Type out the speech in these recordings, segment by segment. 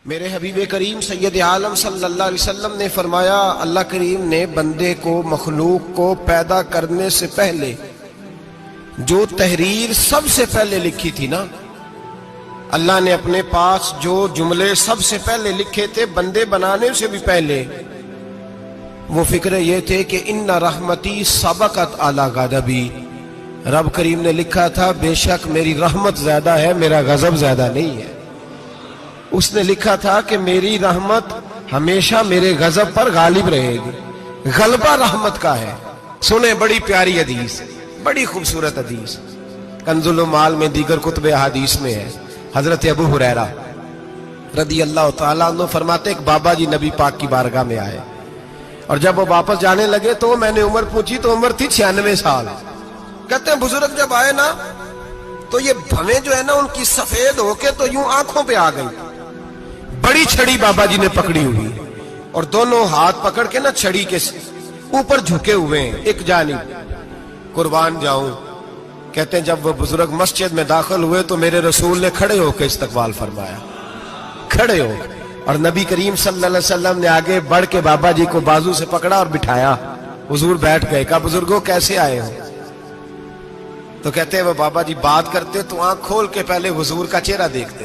میرے حبیب کریم سید عالم صلی اللہ علیہ وسلم نے فرمایا، اللہ کریم نے بندے کو، مخلوق کو پیدا کرنے سے پہلے جو تحریر سب سے پہلے لکھی تھی نا، اللہ نے اپنے پاس جو جملے سب سے پہلے لکھے تھے بندے بنانے سے بھی پہلے، وہ فکر یہ تھے کہ ان رحمتی سبقت اعلی غضبی، رب کریم نے لکھا تھا بے شک میری رحمت زیادہ ہے، میرا غضب زیادہ نہیں ہے۔ اس نے لکھا تھا کہ میری رحمت ہمیشہ میرے غضب پر غالب رہے گی، غلبہ رحمت کا ہے۔ سنیں بڑی پیاری حدیث، بڑی خوبصورت حدیث، کنز المال میں دیگر کتب احادیث میں ہے۔ حضرت ابو ہریرہ رضی اللہ تعالیٰ عنہ فرماتے ایک بابا جی نبی پاک کی بارگاہ میں آئے، اور جب وہ واپس جانے لگے تو میں نے عمر پوچھی تو عمر تھی 96 سال۔ کہتے ہیں بزرگ جب آئے نا تو یہ بھویں جو ہے نا ان کی سفید ہو کے تو یوں آنکھوں پہ آ گئی، بڑی چھڑی بابا جی نے پکڑی ہوئی اور دونوں ہاتھ پکڑ کے نا چھڑی کے اوپر جھکے ہوئے ہیں ایک جانب، قربان جاؤں۔ کہتے ہیں جب وہ بزرگ مسجد میں داخل ہوئے تو میرے رسول نے کھڑے ہو کے استقبال فرمایا، کھڑے ہو، اور نبی کریم صلی اللہ علیہ وسلم نے آگے بڑھ کے بابا جی کو بازو سے پکڑا اور بٹھایا۔ حضور بیٹھ گئے، کہا بزرگوں کیسے آئے ہو؟ تو کہتے ہیں وہ بابا جی بات کرتے تو آنکھ کھول کے پہلے حضور کا چہرہ دیکھتے،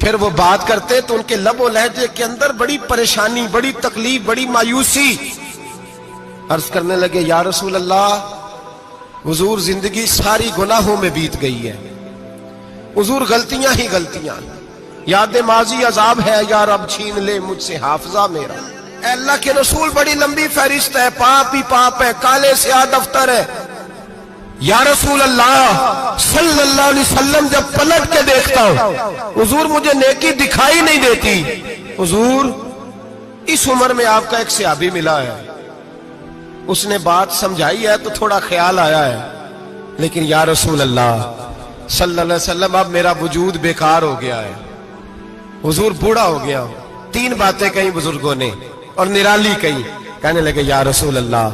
پھر وہ بات کرتے تو ان کے لب و لہجے کے اندر بڑی پریشانی، بڑی تکلیف، بڑی مایوسی۔ عرض کرنے لگے یا رسول اللہ، حضور زندگی ساری گناہوں میں بیت گئی ہے، حضور غلطیاں ہی غلطیاں، یاد ماضی عذاب ہے، یا رب چھین لے مجھ سے حافظہ میرا۔ اے اللہ کے رسول بڑی لمبی فہرست ہے، پاپ ہی پاپ ہے، کالے سیاہ دفتر ہے۔ یا رسول اللہ صلی اللہ علیہ وسلم جب پلٹ کے دیکھتا ہوں حضور مجھے نیکی دکھائی نہیں دیتی۔ حضور اس عمر میں آپ کا ایک صحابی ملا ہے، اس نے بات سمجھائی ہے تو تھوڑا خیال آیا ہے، لیکن یا رسول اللہ صلی اللہ علیہ وسلم اب میرا وجود بیکار ہو گیا ہے، حضور بوڑھا ہو گیا ہوں۔ تین باتیں کہیں بزرگوں نے اور نرالی کہیں، کہنے لگے یا رسول اللہ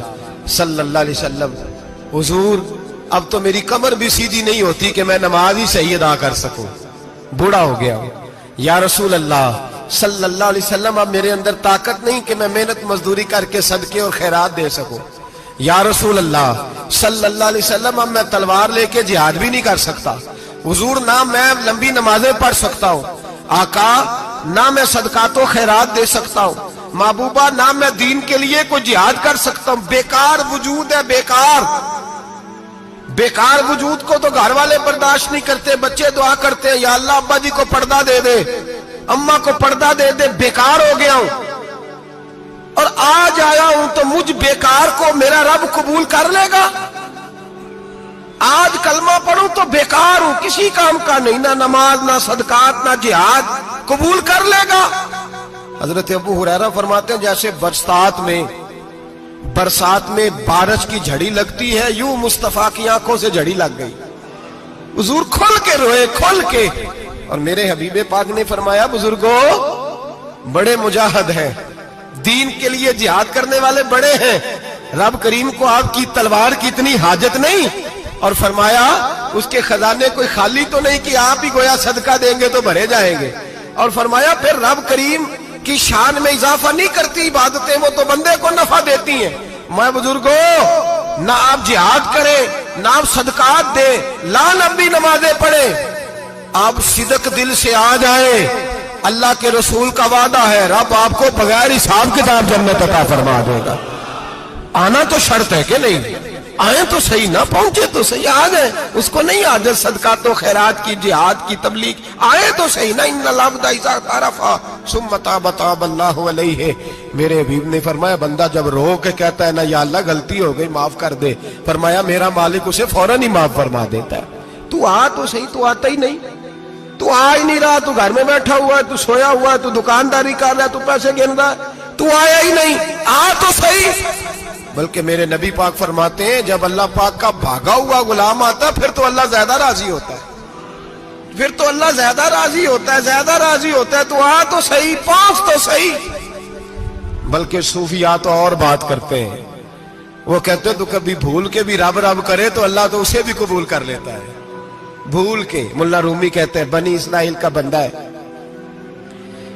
صلی اللہ علیہ وسلم، حضور اب تو میری کمر بھی سیدھی نہیں ہوتی کہ میں نماز ہی صحیح ادا کر سکوں، بوڑھا ہو گیا ہوں۔ یا رسول اللہ صلی اللہ علیہ وسلم اب میرے اندر طاقت نہیں کہ میں محنت مزدوری کر کے صدقے اور خیرات دے سکوں۔ یا رسول اللہ صلی اللہ علیہ وسلم اب میں تلوار لے کے جہاد بھی نہیں کر سکتا، حضور نہ میں لمبی نمازیں پڑھ سکتا ہوں، آقا نہ میں صدقات و خیرات دے سکتا ہوں، محبوبہ نہ میں دین کے لیے کوئی جہاد کر سکتا ہوں، بیکار وجود ہے، بیکار بیکار وجود کو تو گھر والے برداشت نہیں کرتے، بچے دعا کرتے ہیں یا اللہ ابا جی کو پردہ دے دے، اماں کو پردہ دے دے، بیکار ہو گیا ہوں، اور آج آیا ہوں تو مجھ بیکار کو میرا رب قبول کر لے گا؟ آج کلمہ پڑھوں تو بیکار ہوں، کسی کام کا نہیں، نہ نماز نہ صدقات نہ جہاد، قبول کر لے گا؟ حضرت ابو ہریرہ فرماتے ہیں جیسے برسات میں بارش کی جھڑی لگتی ہے، یوں مصطفیٰ کی آنکھوں سے جھڑی لگ گئی، حضور کھل کے روئے، کھل کے۔ اور میرے حبیب پاک نے فرمایا بزرگوں بڑے مجاہد ہیں، دین کے لیے جہاد کرنے والے بڑے ہیں، رب کریم کو آپ کی تلوار کی اتنی حاجت نہیں، اور فرمایا اس کے خزانے کوئی خالی تو نہیں کہ آپ ہی گویا صدقہ دیں گے تو بھرے جائیں گے، اور فرمایا پھر رب کریم کی شان میں اضافہ نہیں کرتی عبادتیں، وہ تو بندے کو نفع دیتی ہیں۔ میں بزرگوں نہ آپ جہاد کریں، نہ آپ صدقات دیں، لا لمبی نمازیں پڑھیں، آپ صدق دل سے آ جائیں، اللہ کے رسول کا وعدہ ہے رب آپ کو بغیر حساب کتاب جنت عطا فرما دے گا۔ آنا تو شرط ہے کہ نہیں؟ آئیں تو صحیح، نہ پہنچے تو صحیح، آ جائیں، اس کو نہیں عادت صدقات و خیرات کی، جہاد کی، تبلیغ، آئے تو صحیح نا۔ ان العبد اذا اعترف ثم تاب تاب اللہ علیہ۔ میرے حبیب نے فرمایا بندہ جب رو کے کہتا ہے نا یا اللہ غلطی ہو گئی معاف کر دے، فرمایا میرا مالک اسے فوراً ہی معاف فرما دیتا ہے۔ تو آ تو صحیح، تو آتا ہی نہیں، تو آ ہی نہیں رہا، تو گھر میں بیٹھا ہوا ہے، تو سویا ہوا ہے، تو دکانداری کر رہا ہے، تو پیسے گن رہا ہے، تو آیا ہی نہیں، آ تو صحیح۔ بلکہ میرے نبی پاک فرماتے ہیں جب اللہ پاک کا بھاگا ہوا غلام آتا ہے پھر تو اللہ زیادہ راضی ہوتا ہے، پھر تو اللہ زیادہ راضی ہوتا ہے، زیادہ راضی ہوتا ہے، تو آ تو صحیح، پہنچ تو صحیح۔ بلکہ صوفیاء تو اور بات کرتے ہیں، وہ کہتے ہیں تو کبھی بھول کے بھی رب رب کرے تو اللہ تو اسے بھی قبول کر لیتا ہے، بھول کے۔ ملا رومی کہتے ہیں بنی اسرائیل کا بندہ ہے،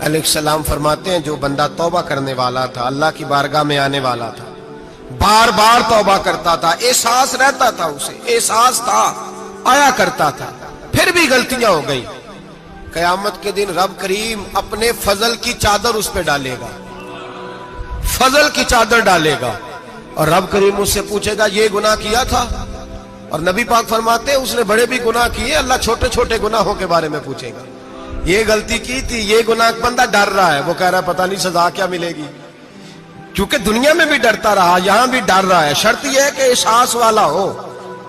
علیہ السلام فرماتے ہیں جو بندہ توبہ کرنے والا تھا، اللہ کی بارگاہ میں آنے والا تھا، بار بار توبہ کرتا تھا، احساس رہتا تھا، اسے احساس تھا، آیا کرتا تھا، پھر بھی غلطیاں ہو گئی، قیامت کے دن رب کریم اپنے فضل کی چادر اس پہ ڈالے گا، فضل کی چادر ڈالے گا، اور رب کریم اس سے پوچھے گا یہ گناہ کیا تھا؟ اور نبی پاک فرماتے ہیں اس نے بڑے بھی گناہ کیے، اللہ چھوٹے چھوٹے گناہوں کے بارے میں پوچھے گا، یہ غلطی کی تھی، یہ گناہ، بندہ ڈر رہا ہے، وہ کہہ رہا ہے پتہ نہیں سزا کیا ملے گی، کیونکہ دنیا میں بھی ڈرتا رہا، یہاں بھی ڈر رہا ہے، شرط یہ ہے کہ احساس والا ہو،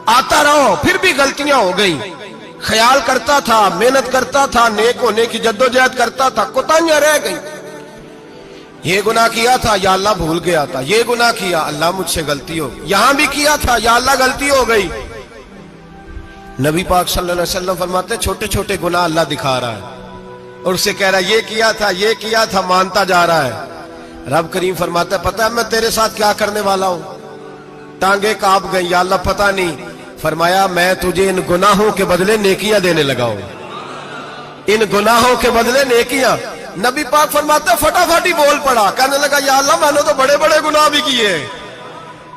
آتا رہو، پھر بھی غلطیاں ہو گئیں، خیال کرتا تھا، محنت کرتا تھا، نیک ہونے کی جدوجہد کرتا تھا، کوتاہیاں رہ گئیں، یہ گناہ کیا تھا یا اللہ بھول گیا تھا، یہ گناہ کیا اللہ مجھ سے غلطی ہو گئی، یہاں بھی کیا تھا یا اللہ غلطی ہو گئی۔ نبی پاک صلی اللہ علیہ وسلم فرماتے ہیں چھوٹے چھوٹے گناہ اللہ دکھا رہا ہے اور اسے کہہ رہا ہے یہ کیا تھا، مانتا جا رہا ہے۔ رب کریم فرماتا ہے پتہ ہے میں تیرے ساتھ کیا کرنے والا ہوں؟ ٹانگیں کانپ گئیں، یا اللہ پتہ نہیں۔ فرمایا میں تجھے ان گناہوں کے بدلے نیکیاں دینے لگا ہوں، ان گناہوں کے بدلے نیکیاں۔ نبی پاک فرماتا ہے فٹافٹ ہی بول پڑا، کہنے لگا یا اللہ میں نے تو بڑے بڑے گناہ بھی کیے،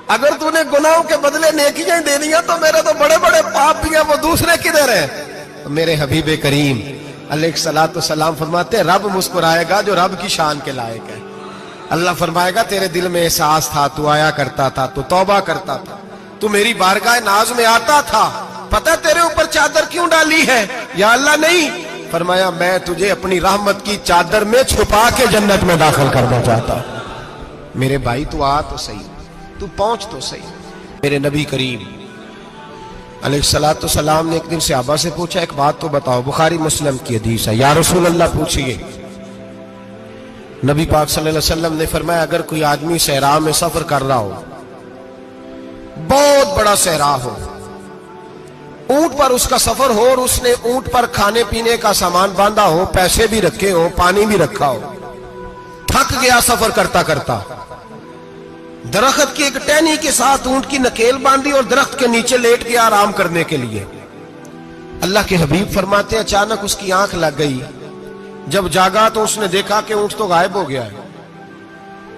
اگر تو نے گناہوں کے بدلے نیکیاں دے دیا تو میرے تو بڑے بڑے پاپ بھی ہیں، وہ دوسرے کدھر ہیں؟ میرے حبیب کریم علیہ الصلوۃ والسلام فرماتے ہیں رب مسکرائے گا جو رب کی شان کے لائق ہے۔ اللہ فرمائے گا تیرے دل میں احساس تھا، تو آیا کرتا تھا، تو توبہ کرتا تھا، تو میری بارگاہ ناز میں آتا تھا، پتہ تیرے اوپر چادر کیوں ڈالی ہے؟ یا اللہ نہیں، فرمایا میں تجھے اپنی رحمت کی چادر میں چھپا کے جنت میں داخل کرنا چاہتا ہوں۔ میرے بھائی تو آ تو صحیح، تو پہنچ تو صحیح۔ میرے نبی کریم علیہ الصلوۃ والسلام نے ایک دن صحابہ سے پوچھا ایک بات تو بتاؤ، بخاری مسلم کی حدیث ہے، یا رسول اللہ پوچھئے۔ نبی پاک صلی اللہ علیہ وسلم نے فرمایا اگر کوئی آدمی صحرا میں سفر کر رہا ہو، بہت بڑا صحرا ہو، اونٹ پر اس کا سفر ہو اور اس نے اونٹ پر کھانے پینے کا سامان باندھا ہو، پیسے بھی رکھے ہو، پانی بھی رکھا ہو، تھک گیا سفر کرتا کرتا، درخت کی ایک ٹہنی کے ساتھ اونٹ کی نکیل باندھی اور درخت کے نیچے لیٹ گیا آرام کرنے کے لیے۔ اللہ کے حبیب فرماتے ہیں اچانک اس کی آنکھ لگ گئی، جب جاگا تو اس نے دیکھا کہ اونٹ تو غائب ہو گیا ہے،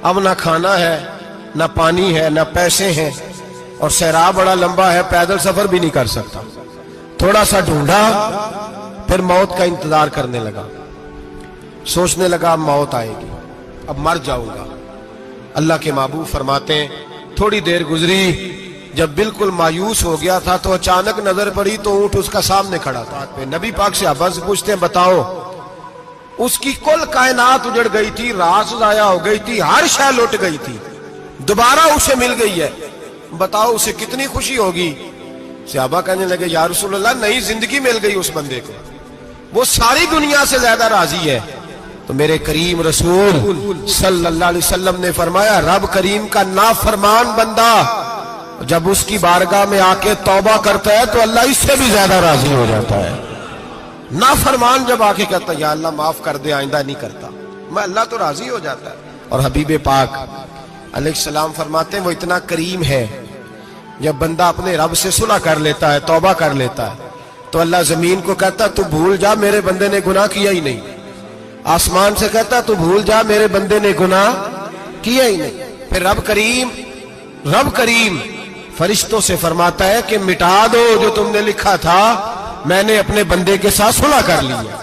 اب نہ کھانا ہے، نہ پانی ہے، نہ پیسے ہیں، اور صحرا بڑا لمبا ہے، پیدل سفر بھی نہیں کر سکتا۔ تھوڑا سا ڈھونڈا، پھر موت کا انتظار کرنے لگا، سوچنے لگا اب موت آئے گی، اب مر جاؤں گا۔ اللہ کے محبوب فرماتے ہیں تھوڑی دیر گزری، جب بالکل مایوس ہو گیا تھا تو اچانک نظر پڑی تو اونٹ اس کا سامنے کھڑا تھا۔ نبی پاک سے صحابہ سے پوچھتے ہیں بتاؤ، اس کی کل کائنات اجڑ گئی تھی، راز ضائع ہو گئی تھی، ہر شے لٹ گئی تھی، دوبارہ اسے مل گئی ہے، بتاؤ اسے کتنی خوشی ہوگی؟ صحابہ کہنے لگے یا رسول اللہ نئی زندگی مل گئی اس بندے کو، وہ ساری دنیا سے زیادہ راضی ہے۔ تو میرے کریم رسول صلی اللہ علیہ وسلم نے فرمایا رب کریم کا نافرمان بندہ جب اس کی بارگاہ میں آ کے توبہ کرتا ہے تو اللہ اس سے بھی زیادہ راضی ہو جاتا ہے۔ نافرمان جب آ کے کہتا ہے یا اللہ معاف کر دے، آئندہ نہیں کرتا، میں اللہ تو راضی ہو جاتا ہے۔ اور حبیب پاک علیہ السلام فرماتے ہیں وہ اتنا کریم ہے، جب بندہ اپنے رب سے صلح کر لیتا ہے، توبہ کر لیتا ہے، تو اللہ زمین کو کہتا تو بھول جا میرے بندے نے گناہ کیا ہی نہیں، آسمان سے کہتا تو بھول جا میرے بندے نے گناہ کیا ہی نہیں۔ پھر رب کریم فرشتوں سے فرماتا ہے کہ مٹا دو جو تم نے لکھا تھا، میں نے اپنے بندے کے ساتھ صلح کر لی ہے۔